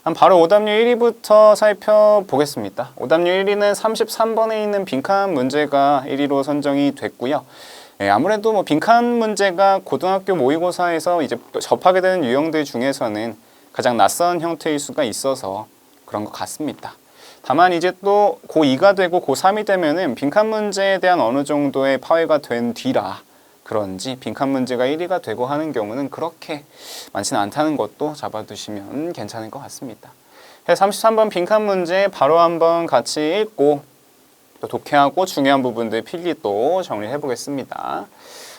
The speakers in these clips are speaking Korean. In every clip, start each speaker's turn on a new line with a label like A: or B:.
A: 바로 오답률 1위부터 살펴보겠습니다. 오답률 1위는 33번에 있는 빈칸 문제가 1위로 선정이 됐고요. 아무래도 뭐 빈칸 문제가 고등학교 모의고사에서 이제 접하게 되는 유형들 중에서는 가장 낯선 형태일 수가 있어서 그런 것 같습니다. 다만 이제 또 고2가 되고 고3이 되면은 빈칸 문제에 대한 어느 정도의 파괴가 된 뒤라 그런지 빈칸 문제가 1위가 되고 하는 경우는 그렇게 많지는 않다는 것도 잡아두시면 괜찮을 것 같습니다. 33번 빈칸 문제 바로 한번 같이 읽고 또 독해하고 중요한 부분들 필기 또 정리해 보겠습니다.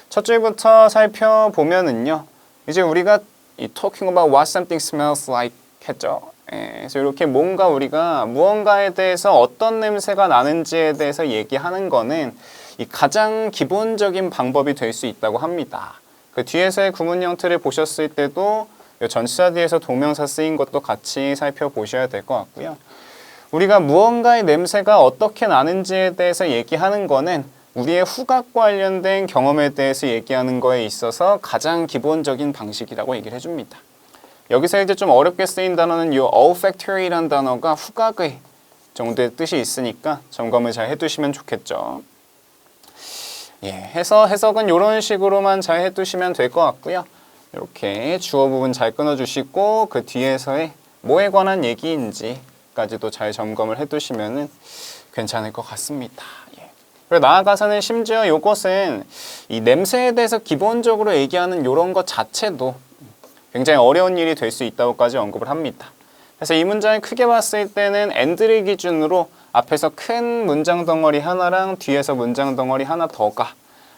A: 첫 줄부터 살펴보면은요. 이제 우리가 이 talking about what something smells like 했죠. 그래서 이렇게 뭔가 우리가 무언가에 대해서 어떤 냄새가 나는지에 대해서 얘기하는 거는 이 가장 기본적인 방법이 될 수 있다고 합니다. 그 뒤에서의 구문 형태를 보셨을 때도 전치사 뒤에서 동명사 쓰인 것도 같이 살펴보셔야 될 것 같고요. 우리가 무언가의 냄새가 어떻게 나는지에 대해서 얘기하는 거는 우리의 후각과 관련된 경험에 대해서 얘기하는 거에 있어서 가장 기본적인 방식이라고 얘기를 해줍니다. 여기서 이제 좀 어렵게 쓰인 단어는 이 olfactory라는 단어가 후각의 정도의 뜻이 있으니까 점검을 잘 해두시면 좋겠죠. 해석은 이런 식으로만 잘 해두시면 될 것 같고요. 이렇게 주어 부분 잘 끊어주시고 그 뒤에서의 뭐에 관한 얘기인지까지도 잘 점검을 해두시면 괜찮을 것 같습니다. 그리고 나아가서는 심지어 이것은 이 냄새에 대해서 기본적으로 얘기하는 이런 것 자체도 굉장히 어려운 일이 될 수 있다고까지 언급을 합니다. 그래서 이 문장을 크게 봤을 때는 and를 기준으로 앞에서 큰 문장 덩어리 하나랑 뒤에서 문장 덩어리 하나 더가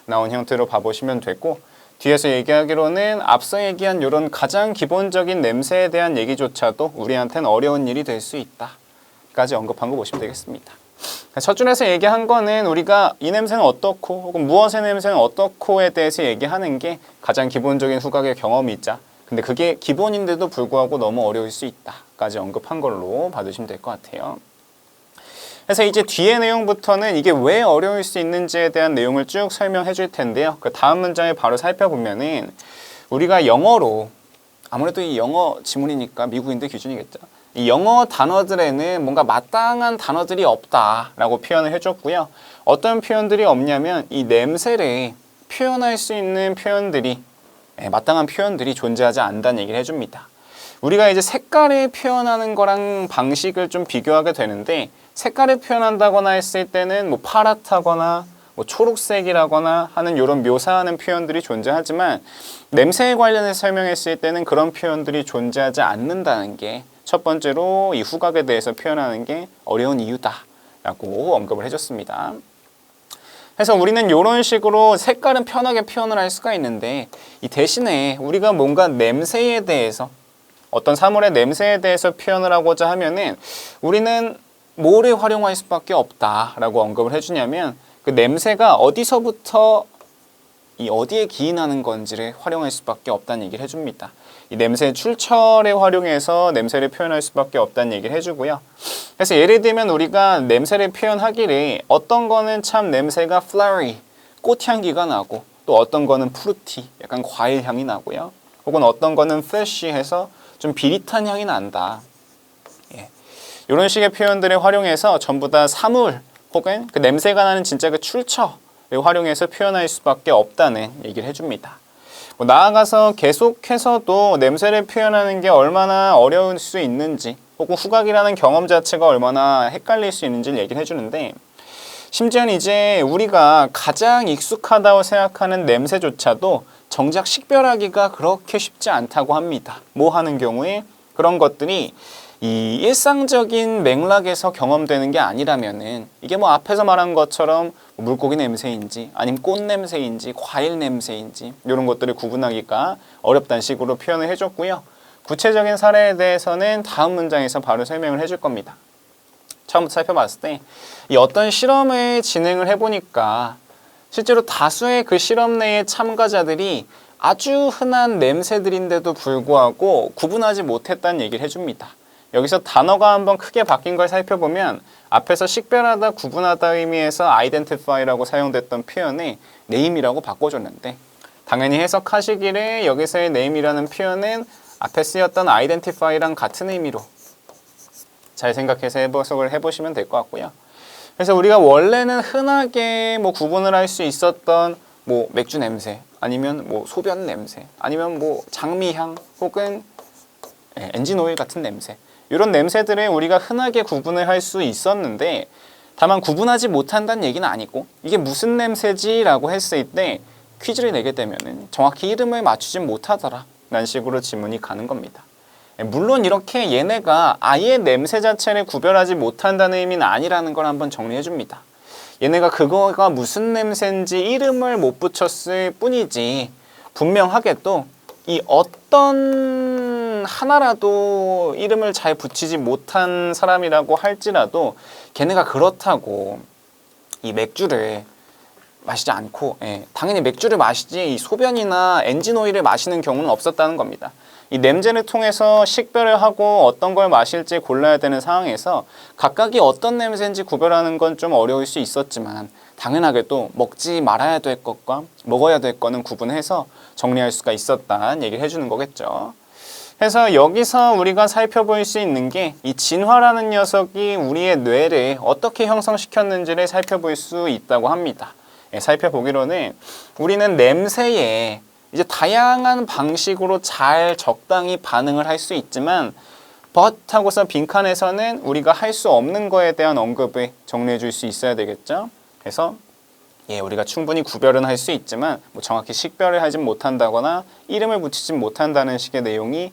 A: 나온 형태로 봐보시면 되고 뒤에서 얘기하기로는 앞서 얘기한 이런 가장 기본적인 냄새에 대한 얘기조차도 우리한테는 어려운 일이 될 수 있다 까지 언급한 거 보시면 되겠습니다. 첫 줄에서 얘기한 거는 우리가 이 냄새는 어떻고 혹은 무엇의 냄새는 어떻고에 대해서 얘기하는 게 가장 기본적인 후각의 경험이자 근데 그게 기본인데도 불구하고 너무 어려울 수 있다까지 언급한 걸로 봐두시면 될 것 같아요. 그래서 이제 뒤에 내용부터는 이게 왜 어려울 수 있는지에 대한 내용을 쭉 설명해 줄 텐데요. 그 다음 문장을 바로 살펴보면은 우리가 영어로 아무래도 이 영어 지문이니까 미국인들 기준이겠죠. 이 영어 단어들에는 뭔가 마땅한 단어들이 없다라고 표현을 해줬고요. 어떤 표현들이 없냐면 이 냄새를 표현할 수 있는 표현들이 마땅한 표현들이 존재하지 않는다는 얘기를 해줍니다. 우리가 이제 색깔을 표현하는 거랑 방식을 좀 비교하게 되는데 색깔을 표현한다거나 했을 때는 뭐 파랗다거나 뭐 초록색이라거나 하는 이런 묘사하는 표현들이 존재하지만 냄새에 관련해서 설명했을 때는 그런 표현들이 존재하지 않는다는 게 첫 번째로 이 후각에 대해서 표현하는 게 어려운 이유다라고 언급을 해줬습니다. 그래서 우리는 이런 식으로 색깔은 편하게 표현을 할 수가 있는데 이 대신에 우리가 뭔가 냄새에 대해서 어떤 사물의 냄새에 대해서 표현을 하고자 하면은 우리는 뭐를 활용할 수밖에 없다라고 언급을 해주냐면 그 냄새가 어디서부터 이 어디에 기인하는 건지를 활용할 수밖에 없다는 얘기를 해줍니다. 이 냄새의 출처를 활용해서 냄새를 표현할 수밖에 없다는 얘기를 해주고요. 그래서 예를 들면 우리가 냄새를 표현하기를 어떤 거는 참 냄새가 flowery, 꽃향기가 나고 또 어떤 거는 fruity, 약간 과일 향이 나고요. 혹은 어떤 거는 fishy 해서 좀 비릿한 향이 난다. 이런 식의 표현들을 활용해서 전부 다 사물 혹은 그 냄새가 나는 진짜 그 출처를 활용해서 표현할 수밖에 없다는 얘기를 해줍니다. 나아가서 계속해서도 냄새를 표현하는 게 얼마나 어려울 수 있는지 혹은 후각이라는 경험 자체가 얼마나 헷갈릴 수 있는지를 얘기를 해주는데 심지어는 이제 우리가 가장 익숙하다고 생각하는 냄새조차도 정작 식별하기가 그렇게 쉽지 않다고 합니다. 뭐 하는 경우에 그런 것들이 이 일상적인 맥락에서 경험되는 게 아니라면은 이게 뭐 앞에서 말한 것처럼 물고기 냄새인지 아니면 꽃 냄새인지 과일 냄새인지 이런 것들을 구분하기가 어렵다는 식으로 표현을 해줬고요. 구체적인 사례에 대해서는 다음 문장에서 바로 설명을 해줄 겁니다. 처음부터 살펴봤을 때 이 어떤 실험을 진행을 해보니까 실제로 다수의 그 실험 내의 참가자들이 아주 흔한 냄새들인데도 불구하고 구분하지 못했다는 얘기를 해줍니다. 여기서 단어가 한번 크게 바뀐 걸 살펴보면 앞에서 식별하다, 구분하다 의미에서 identify라고 사용됐던 표현을 name이라고 바꿔줬는데 당연히 해석하시기를 여기서의 name이라는 표현은 앞에 쓰였던 identify랑 같은 의미로 잘 생각해서 해석을 해보시면 될 것 같고요. 그래서 우리가 원래는 흔하게 뭐 구분을 할 수 있었던 뭐 맥주 냄새, 아니면 뭐 소변 냄새, 아니면 뭐 장미향, 혹은 엔진 오일 같은 냄새, 이런 냄새들을 우리가 흔하게 구분을 할 수 있었는데, 다만 구분하지 못한다는 얘기는 아니고, 이게 무슨 냄새지? 라고 했을 때 퀴즈를 내게 되면 정확히 이름을 맞추지 못하더라 라는 식으로 질문이 가는 겁니다. 물론 이렇게 얘네가 아예 냄새 자체를 구별하지 못한다는 의미는 아니라는 걸 한번 정리해 줍니다. 얘네가 그거가 무슨 냄새인지 이름을 못 붙였을 뿐이지, 분명하게 또 이 어떤 하나라도 이름을 잘 붙이지 못한 사람이라고 할지라도 걔네가 그렇다고 이 맥주를 마시지 않고, 당연히 맥주를 마시지 이 소변이나 엔진 오일을 마시는 경우는 없었다는 겁니다. 이 냄새를 통해서 식별을 하고 어떤 걸 마실지 골라야 되는 상황에서 각각이 어떤 냄새인지 구별하는 건 좀 어려울 수 있었지만, 당연하게도 먹지 말아야 될 것과 먹어야 될 거는 구분해서 정리할 수가 있었다는 얘기를 해주는 거겠죠. 그래서 여기서 우리가 살펴볼 수 있는 게 이 진화라는 녀석이 우리의 뇌를 어떻게 형성시켰는지를 살펴볼 수 있다고 합니다. 살펴보기로는 우리는 냄새에 이제 다양한 방식으로 잘 적당히 반응을 할 수 있지만, but 하고서 빈칸에서는 우리가 할 수 없는 거에 대한 언급을 정리해 줄 수 있어야 되겠죠. 그래서 우리가 충분히 구별은 할 수 있지만 뭐 정확히 식별을 하진 못한다거나 이름을 붙이지 못한다는 식의 내용이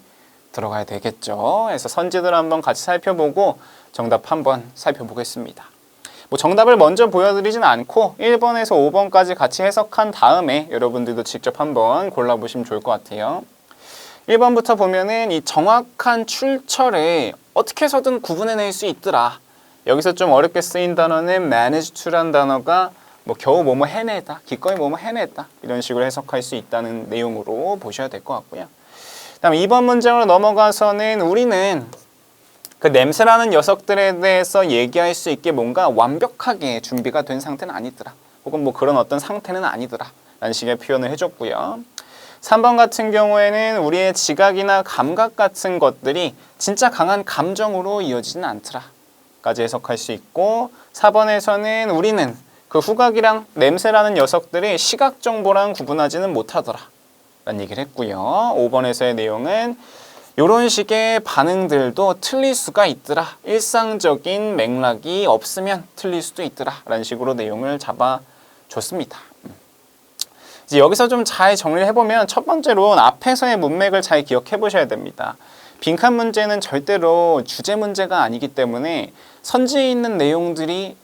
A: 들어가야 되겠죠. 그래서 선지들 한번 같이 살펴보고 정답 한번 살펴보겠습니다. 뭐 정답을 먼저 보여드리진 않고 1번에서 5번까지 같이 해석한 다음에 여러분들도 직접 한번 골라보시면 좋을 것 같아요. 1번부터 보면은 이 정확한 출처를 어떻게 해서든 구분해낼 수 있더라. 여기서 좀 어렵게 쓰인 단어는 manage to란 단어가 뭐 겨우 뭐뭐 해내다, 기꺼이 뭐뭐 해냈다, 이런 식으로 해석할 수 있다는 내용으로 보셔야 될 것 같고요. 다음 2번 문장으로 넘어가서는 우리는 그 냄새라는 녀석들에 대해서 얘기할 수 있게 뭔가 완벽하게 준비가 된 상태는 아니더라, 혹은 뭐 그런 어떤 상태는 아니더라 라는 식의 표현을 해줬고요. 3번 같은 경우에는 우리의 지각이나 감각 같은 것들이 진짜 강한 감정으로 이어지진 않더라 까지 해석할 수 있고, 4번에서는 우리는 그 후각이랑 냄새라는 녀석들이 시각 정보랑 구분하지는 못하더라 라는 얘기를 했고요. 5번에서의 내용은 이런 식의 반응들도 틀릴 수가 있더라, 일상적인 맥락이 없으면 틀릴 수도 있더라 라는 식으로 내용을 잡아줬습니다. 이제 여기서 좀 잘 정리를 해보면, 첫 번째로 앞에서의 문맥을 잘 기억해 보셔야 됩니다. 빈칸 문제는 절대로 주제 문제가 아니기 때문에 선지에 있는 내용들이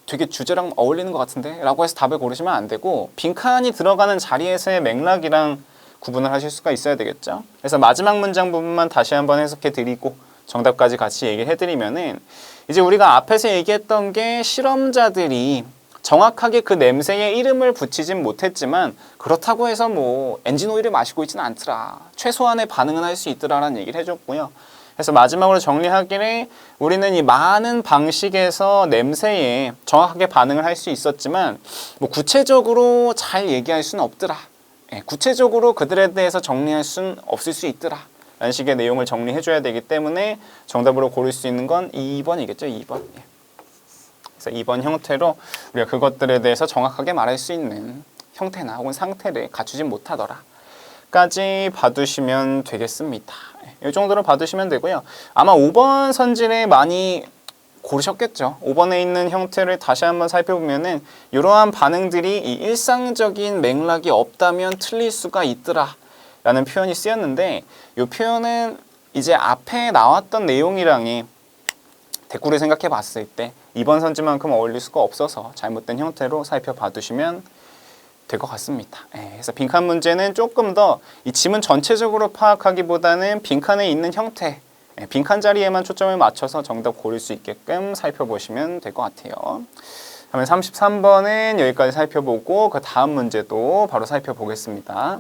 A: 되게 주제랑 어울리는 것 같은데 라고 해서 답을 고르시면 안 되고, 빈칸이 들어가는 자리에서의 맥락이랑 구분을 하실 수가 있어야 되겠죠. 그래서 마지막 문장 부분만 다시 한번 해석해 드리고 정답까지 같이 얘기를 해드리면은, 이제 우리가 앞에서 얘기했던 게 실험자들이 정확하게 그 냄새에 이름을 붙이진 못했지만 그렇다고 해서 뭐 엔진 오일을 마시고 있지는 않더라, 최소한의 반응은 할 수 있더라라는 얘기를 해줬고요. 그래서 마지막으로 정리하기를 우리는 이 많은 방식에서 냄새에 정확하게 반응을 할 수 있었지만 뭐 구체적으로 잘 얘기할 수는 없더라, 구체적으로 그들에 대해서 정리할 수는 없을 수 있더라 라는 식의 내용을 정리해줘야 되기 때문에 정답으로 고를 수 있는 건 2번이겠죠. 2번. 그래서 2번 형태로 우리가 그것들에 대해서 정확하게 말할 수 있는 형태나 혹은 상태를 갖추지 못하더라 까지 봐두시면 되겠습니다. 이 정도로 봐두시면 되고요. 아마 5번 선지를 많이 고르셨겠죠. 5번에 있는 형태를 다시 한번 살펴보면은 이러한 반응들이 이 일상적인 맥락이 없다면 틀릴 수가 있더라 라는 표현이 쓰였는데, 이 표현은 이제 앞에 나왔던 내용이랑이 대꾸를 생각해 봤을 때 2번 선지만큼 어울릴 수가 없어서 잘못된 형태로 살펴봐 두시면 될 것 같습니다. 그래서 빈칸 문제는 조금 더 이 지문 전체적으로 파악하기보다는 빈칸에 있는 형태, 빈칸 자리에만 초점을 맞춰서 정답 고를 수 있게끔 살펴보시면 될 것 같아요. 그러면 33번은 여기까지 살펴보고 그 다음 문제도 바로 살펴보겠습니다.